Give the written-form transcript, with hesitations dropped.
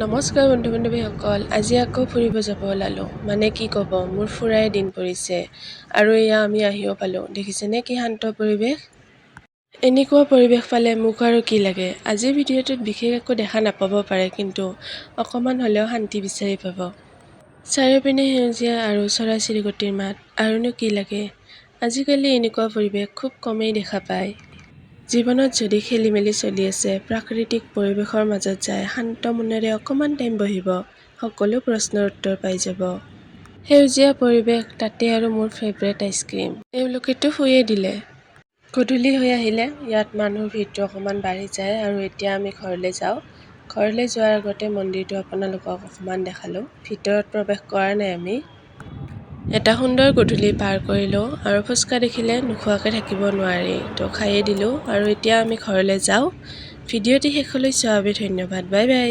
নমস্কাৰ বন্ধু-বান্ধৱীসকল, আজি আকৌ ফুৰিব যাব ওলালোঁ। মানে কি ক'ব, মোৰ ফুৰাই দিন পৰিছে আৰু এয়া আমি আহিও পালোঁ। দেখিছেনে কি শান্ত পৰিৱেশ। এনেকুৱা পৰিৱেশ পালে মোক আৰু কি লাগে। আজিৰ ভিডিঅ'টোত বিশেষ একো দেখা নাপাব পাৰে, কিন্তু অকণমান হ'লেও শান্তি বিচাৰি পাব। চাৰিওপিনে সেউজীয়া আৰু চৰাই-চিৰিকটিৰ মাত, আৰুনো কি লাগে। আজিকালি এনেকুৱা পৰিৱেশ খুব কমেই দেখা পায়। জীৱনত যদি খেলিমেলি চলি আছে, প্ৰাকৃতিক পৰিৱেশৰ মাজত যায় শান্ত মনেৰে অকণমান টাইম বহিব, সকলো প্ৰশ্নৰ উত্তৰ পাই যাব। সেউজীয়া পৰিৱেশ, তাতে আৰু মোৰ ফেভৰেট আইচক্ৰীম। এওঁলোকেতো শুয়ে দিলে। গধূলি হৈ আহিলে ইয়াত মানুহৰ ভিৰটো অকণমান বাঢ়ি যায় আৰু এতিয়া আমি ঘৰলৈ যাওঁ। ঘৰলৈ যোৱাৰ আগতে মন্দিৰটো আপোনালোকক অকণমান দেখালোঁ। ভিতৰত প্ৰৱেশ কৰা নাই আমি। এটা সুন্দৰ গধূলি পাৰ কৰিলোঁ আৰু ফুচকা দেখিলে নোখোৱাকৈ থাকিব নোৱাৰি, তো খায়েই দিলোঁ আৰু এতিয়া আমি ঘৰলৈ যাওঁ। ভিডিঅ'টি শেষলৈ চোৱাৰ বাবে ধন্যবাদ। Bye bye.